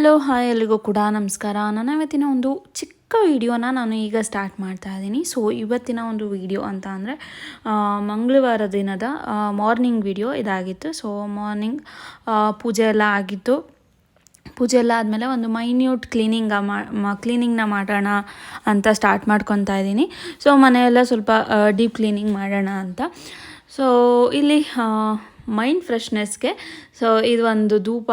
Hello hi ಎಲ್ರಿಗೂ ಕೂಡ ನಮಸ್ಕಾರ. ನನ್ನ ಇವತ್ತಿನ ಒಂದು ಚಿಕ್ಕ ವಿಡಿಯೋನ ನಾನು ಈಗ ಸ್ಟಾರ್ಟ್ ಮಾಡ್ತಾ ಇದ್ದೀನಿ. ಸೊ ಇವತ್ತಿನ ಒಂದು ವಿಡಿಯೋ ಅಂತ ಅಂದರೆ ಮಂಗಳವಾರ ದಿನದ ಮಾರ್ನಿಂಗ್ ವಿಡಿಯೋ ಇದಾಗಿತ್ತು. ಸೊ ಮಾರ್ನಿಂಗ್ ಪೂಜೆ ಎಲ್ಲ ಆಗಿತ್ತು. ಪೂಜೆ ಎಲ್ಲ ಆದಮೇಲೆ ಒಂದು ಮೈನ್ಯೂಟ್ ಕ್ಲೀನಿಂಗ್ನ ಮಾಡೋಣ ಅಂತ ಸ್ಟಾರ್ಟ್ ಮಾಡ್ಕೊತಾ ಇದ್ದೀನಿ. ಸೊ ಮನೆಯೆಲ್ಲ ಸ್ವಲ್ಪ ಡೀಪ್ ಕ್ಲೀನಿಂಗ್ ಮಾಡೋಣ ಅಂತ. ಸೊ ಇಲ್ಲಿ ಮೈಂಡ್ ಫ್ರೆಶ್ನೆಸ್ಗೆ ಸೊ ಇದು ಒಂದು ಧೂಪ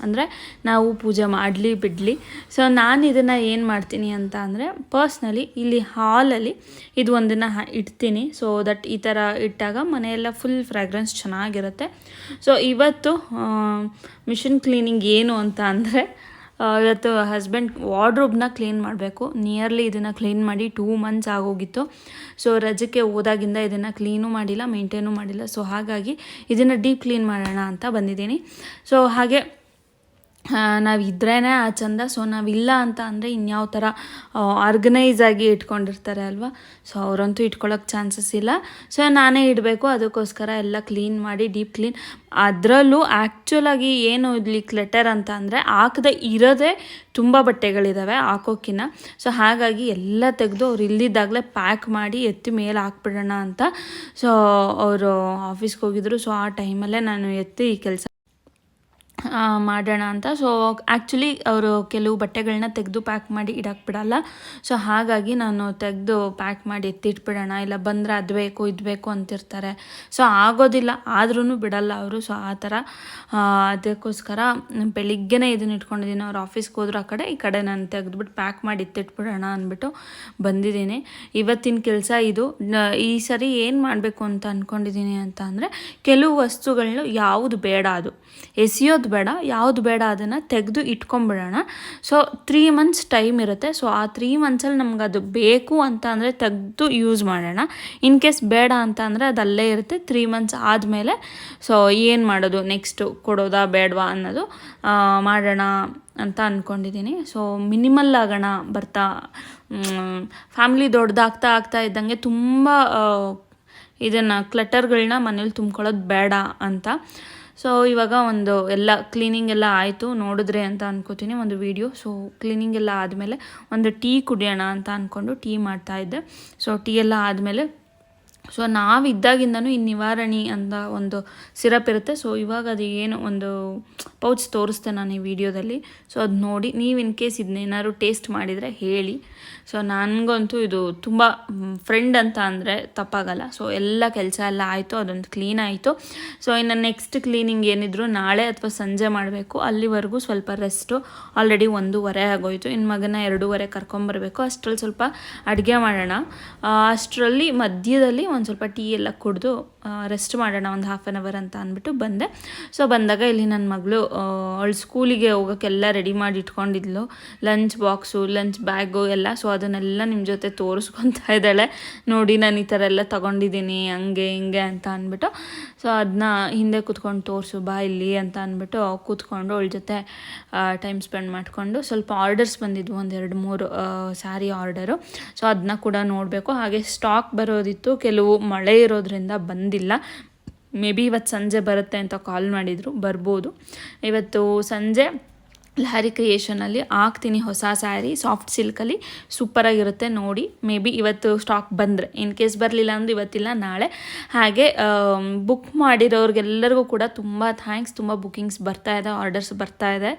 ಅಂದರೆ ನಾವು ಪೂಜೆ ಮಾಡಲಿ ಬಿಡಲಿ. ಸೊ ನಾನು ಇದನ್ನು ಏನು ಮಾಡ್ತೀನಿ ಅಂತ ಅಂದರೆ ಪರ್ಸ್ನಲಿ ಇಲ್ಲಿ ಹಾಲಲ್ಲಿ ಇದು ಒಂದನ್ನು ಇಡ್ತೀನಿ. ಸೊ ದಟ್ ಈ ಥರ ಇಟ್ಟಾಗ ಮನೆಯೆಲ್ಲ ಫುಲ್ ಫ್ರಾಗ್ರೆನ್ಸ್ ಚೆನ್ನಾಗಿರುತ್ತೆ. ಸೊ ಇವತ್ತು ಮಿಷಿನ್ ಕ್ಲೀನಿಂಗ್ ಏನು ಅಂತ ಅಂದರೆ ಇವತ್ತು ಹಸ್ಬೆಂಡ್ ವಾರ್ಡ್ರೋಬ್ನ ಕ್ಲೀನ್ ಮಾಡಬೇಕು. ನಿಯರ್ಲಿ ಇದನ್ನು ಕ್ಲೀನ್ ಮಾಡಿ 2 months ಆಗೋಗಿತ್ತು. ಸೊ ರಜಕ್ಕೆ ಹೋದಾಗಿಂದ ಇದನ್ನು ಕ್ಲೀನೂ ಮಾಡಿಲ್ಲ, ಮೇಂಟೈನೂ ಮಾಡಿಲ್ಲ. ಸೊ ಹಾಗಾಗಿ ಇದನ್ನು ಡೀಪ್ ಕ್ಲೀನ್ ಮಾಡೋಣ ಅಂತ ಬಂದಿದ್ದೀನಿ. ಸೊ ಹಾಗೆ ನಾವಿದ್ರೇ ಆ ಚಂದ. ಸೊ ನಾವಿಲ್ಲ ಅಂತ ಅಂದರೆ ಇನ್ಯಾವ ಥರ ಆರ್ಗನೈಸ್ ಆಗಿ ಇಟ್ಕೊಂಡಿರ್ತಾರೆ ಅಲ್ವಾ. ಸೊ ಅವರಂತೂ ಇಟ್ಕೊಳ್ಳೋಕೆ ಚಾನ್ಸಸ್ ಇಲ್ಲ. ಸೊ ನಾನೇ ಇಡಬೇಕು. ಅದಕ್ಕೋಸ್ಕರ ಎಲ್ಲ ಕ್ಲೀನ್ ಮಾಡಿ ಡೀಪ್ ಕ್ಲೀನ್. ಅದರಲ್ಲೂ ಆ್ಯಕ್ಚುಲಾಗಿ ಏನು ಇಲ್ಲಿ ಕ್ಲೆಟರ್ ಅಂತ ಅಂದರೆ ಹಾಕದೆ ಇರೋದೇ ತುಂಬ ಬಟ್ಟೆಗಳಿದ್ದಾವೆ ಹಾಕೋಕ್ಕಿನ್ನ. ಸೊ ಹಾಗಾಗಿ ಎಲ್ಲ ತೆಗೆದು ಅವ್ರು ಇಲ್ಲಿದ್ದಾಗಲೇ ಪ್ಯಾಕ್ ಮಾಡಿ ಎತ್ತಿ ಮೇಲೆ ಹಾಕ್ಬಿಡೋಣ ಅಂತ. ಸೊ ಅವರು ಆಫೀಸ್ಗೆ ಹೋಗಿದ್ರು. ಸೊ ಆ ಟೈಮಲ್ಲೇ ನಾನು ಎತ್ತಿ ಈ ಕೆಲಸ ಮಾಡೋಣ ಅಂತ. ಸೊ ಆ್ಯಕ್ಚುಲಿ ಅವರು ಕೆಲವು ಬಟ್ಟೆಗಳನ್ನ ತೆಗೆದು ಪ್ಯಾಕ್ ಮಾಡಿ ಇಡಕ್ಕೆ ಬಿಡಲ್ಲ. ಸೊ ಹಾಗಾಗಿ ನಾನು ತೆಗೆದು ಪ್ಯಾಕ್ ಮಾಡಿ ಎತ್ತಿಟ್ಬಿಡೋಣ, ಇಲ್ಲ ಬಂದರೆ ಅದು ಬೇಕು ಇದು ಬೇಕು ಅಂತಿರ್ತಾರೆ. ಸೊ ಆಗೋದಿಲ್ಲ, ಆದ್ರೂ ಬಿಡಲ್ಲ ಅವರು. ಸೊ ಆ ಥರ ಅದಕ್ಕೋಸ್ಕರ ಬೆಳಿಗ್ಗೆನೇ ಇದನ್ನ ಇಟ್ಕೊಂಡಿದ್ದೀನಿ. ಅವ್ರು ಆಫೀಸ್ಗೆ ಹೋದ್ರು ಆ ಕಡೆ, ಈ ಕಡೆ ನಾನು ತೆಗೆದ್ಬಿಟ್ಟು ಪ್ಯಾಕ್ ಮಾಡಿ ಎತ್ತಿಟ್ಬಿಡೋಣ ಅಂದ್ಬಿಟ್ಟು ಬಂದಿದ್ದೀನಿ. ಇವತ್ತಿನ ಕೆಲಸ ಇದು. ಈ ಸರಿ ಏನು ಮಾಡಬೇಕು ಅಂತ ಅಂದ್ಕೊಂಡಿದ್ದೀನಿ ಅಂತ ಅಂದರೆ ಕೆಲವು ವಸ್ತುಗಳನ್ನ ಯಾವುದು ಬೇಡ ಅದು ಎಸೆಯೋದು ಬೇಡ, ಯಾವುದು ಬೇಡ ಅದನ್ನು ತೆಗೆದು ಇಟ್ಕೊಂಬಿಡೋಣ. ಸೊ 3 months ಟೈಮ್ ಇರುತ್ತೆ. ಸೊ ಆ 3 monthsಲ್ಲಿ ನಮ್ಗೆ ಅದು ಬೇಕು ಅಂತ ಅಂದರೆ ತೆಗೆದು ಯೂಸ್ ಮಾಡೋಣ. ಇನ್ ಕೇಸ್ ಬೇಡ ಅಂತ ಅಂದರೆ ಅದು ಅಲ್ಲೇ ಇರುತ್ತೆ. 3 months ಆದಮೇಲೆ ಸೊ ಏನು ಮಾಡೋದು, ನೆಕ್ಸ್ಟು ಕೊಡೋದಾ ಬೇಡವಾ ಅನ್ನೋದು ಮಾಡೋಣ ಅಂತ ಅಂದ್ಕೊಂಡಿದ್ದೀನಿ. ಸೊ ಮಿನಿಮಲ್ ಆಗೋಣ ಬರ್ತಾ. ಫ್ಯಾಮಿಲಿ ದೊಡ್ಡದಾಗ್ತಾ ಇದ್ದಂಗೆ ತುಂಬ ಇದನ್ನು ಕ್ಲಟರ್ಗಳನ್ನ ಮನೇಲಿ ತುಂಬ್ಕೊಳ್ಳೋದು ಬೇಡ ಅಂತ. ಸೊ ಇವಾಗ ಒಂದು ಎಲ್ಲ ಕ್ಲೀನಿಂಗ್ ಎಲ್ಲ ಆಯಿತು, ನೋಡಿದ್ರೆ ಅಂತ ಅನ್ಕೋತೀನಿ ಒಂದು ವಿಡಿಯೋ. ಸೊ ಕ್ಲೀನಿಂಗ್ ಎಲ್ಲ ಆದಮೇಲೆ ಒಂದು ಟೀ ಕುಡಿಯೋಣ ಅಂತ ಅಂದ್ಕೊಂಡು ಟೀ ಮಾಡ್ತಾಯಿದ್ದೆ. ಸೊ ಟೀ ಎಲ್ಲ ಆದಮೇಲೆ ಸೊ ನಾವಿದ್ದಾಗಿಂದನೂ ಈ ನಿವಾರಣಿ ಅಂತ ಒಂದು ಸಿರಪ್ ಇರುತ್ತೆ. ಸೊ ಇವಾಗ ಅದು ಏನು ಒಂದು ಪೌಚ್ ತೋರಿಸ್ತೆ ನಾನು ಈ ವಿಡಿಯೋದಲ್ಲಿ. ಸೊ ಅದು ನೋಡಿ ನೀವು ಇನ್ ಕೇಸ್ ಇದನ್ನೇನಾದ್ರು ಟೇಸ್ಟ್ ಮಾಡಿದರೆ ಹೇಳಿ. ಸೊ ನನಗಂತೂ ಇದು ತುಂಬ ಫ್ರೆಂಡ್ ಅಂತ ಅಂದರೆ ತಪ್ಪಾಗಲ್ಲ. ಸೊ ಎಲ್ಲ ಕೆಲಸ ಎಲ್ಲ ಆಯಿತು, ಅದೊಂದು ಕ್ಲೀನ್ ಆಯಿತು. ಸೊ ಇನ್ನು ನೆಕ್ಸ್ಟ್ ಕ್ಲೀನಿಂಗ್ ಏನಿದ್ರು ನಾಳೆ ಅಥವಾ ಸಂಜೆ ಮಾಡಬೇಕು. ಅಲ್ಲಿವರೆಗೂ ಸ್ವಲ್ಪ ರೆಸ್ಟು. ಆಲ್ರೆಡಿ 1:30 ಆಗೋಯಿತು. ಇನ್ನು ಮಗನ 2:30 ಕರ್ಕೊಂಬರ್ಬೇಕು. ಅಷ್ಟರಲ್ಲಿ ಸ್ವಲ್ಪ ಅಡುಗೆ ಮಾಡೋಣ. ಅಷ್ಟರಲ್ಲಿ ಮಧ್ಯದಲ್ಲಿ ಒಂದು ಸ್ವಲ್ಪ ಟೀ ಎಲ್ಲ ಕುಡಿದು ರೆಸ್ಟ್ ಮಾಡೋಣ ಒಂದು 1/2 hour ಅಂತ ಅಂದ್ಬಿಟ್ಟು ಬಂದೆ. ಸೊ ಬಂದಾಗ ಇಲ್ಲಿ ನನ್ನ ಮಗಳು ಅವಳು ಸ್ಕೂಲಿಗೆ ಹೋಗೋಕ್ಕೆಲ್ಲ ರೆಡಿ ಮಾಡಿ ಇಟ್ಕೊಂಡಿದ್ಲು. ಲಂಚ್ ಬಾಕ್ಸು, ಲಂಚ್ ಬ್ಯಾಗು ಎಲ್ಲ. ಸೊ ಅದನ್ನೆಲ್ಲ ನಿಮ್ಮ ಜೊತೆ ತೋರಿಸ್ಕೊತಾ ಇದ್ದಾಳೆ. ನೋಡಿ ನಾನು ಈ ಥರ ಎಲ್ಲ ತೊಗೊಂಡಿದ್ದೀನಿ ಹಂಗೆ ಹಿಂಗೆ ಅಂತ ಅಂದ್ಬಿಟ್ಟು. ಸೊ ಅದನ್ನ ಹಿಂದೆ ಕೂತ್ಕೊಂಡು ತೋರಿಸು ಬಾ ಇಲ್ಲಿ ಅಂತ ಅಂದ್ಬಿಟ್ಟು ಕೂತ್ಕೊಂಡು ಅವಳ ಜೊತೆ ಟೈಮ್ ಸ್ಪೆಂಡ್ ಮಾಡಿಕೊಂಡು ಸ್ವಲ್ಪ ಆರ್ಡರ್ಸ್ ಬಂದಿದ್ವು, 1-2-3 ಸ್ಯಾರಿ ಆರ್ಡರು. ಸೊ ಅದನ್ನ ಕೂಡ ನೋಡಬೇಕು. ಹಾಗೆ ಸ್ಟಾಕ್ ಬರೋದಿತ್ತು, ಕೆಲವು ಮಳೆ ಇರೋದ್ರಿಂದ ಬಂದಿಲ್ಲ. ಮೇ ಬಿ ಇವತ್ತು ಸಂಜೆ ಬರುತ್ತೆ ಅಂತ ಕಾಲ್ ಮಾಡಿದರು, ಬರ್ಬೋದು. ಇವತ್ತು ಸಂಜೆ ಲಹರಿ ಕ್ರಿಯೇಷನಲ್ಲಿ ಹಾಕ್ತೀನಿ ಹೊಸ ಸ್ಯಾರಿ, ಸಾಫ್ಟ್ ಸಿಲ್ಕಲ್ಲಿ ಸೂಪರಾಗಿರುತ್ತೆ ನೋಡಿ. ಮೇ ಬಿ ಇವತ್ತು ಸ್ಟಾಕ್ ಬಂದರೆ, ಇನ್ ಕೇಸ್ ಬರಲಿಲ್ಲ ಅಂದರೆ ಇವತ್ತಿಲ್ಲ ನಾಳೆ. ಹಾಗೆ ಬುಕ್ ಮಾಡಿರೋರಿಗೆಲ್ಲರಿಗೂ ಕೂಡ ತುಂಬ ಥ್ಯಾಂಕ್ಸ್. ತುಂಬ ಬುಕ್ಕಿಂಗ್ಸ್ ಬರ್ತಾಯಿದೆ, ಆರ್ಡರ್ಸ್ ಬರ್ತಾಯಿದೆ.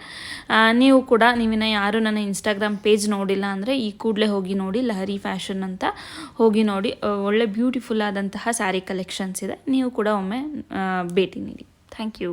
ನೀವು ಕೂಡ ನೀವಿನ್ನ ಯಾರು ನನ್ನ ಇನ್ಸ್ಟಾಗ್ರಾಮ್ ಪೇಜ್ ನೋಡಿಲ್ಲ ಅಂದರೆ ಈ ಕೂಡಲೇ ಹೋಗಿ ನೋಡಿ, ಲಹರಿ ಫ್ಯಾಷನ್ ಅಂತ ಹೋಗಿ ನೋಡಿ. ಒಳ್ಳೆ ಬ್ಯೂಟಿಫುಲ್ ಆದಂತಹ ಸ್ಯಾರಿ ಕಲೆಕ್ಷನ್ಸ್ ಇದೆ. ನೀವು ಕೂಡ ಒಮ್ಮೆ ಭೇಟಿ ನೀಡಿ. Thank you.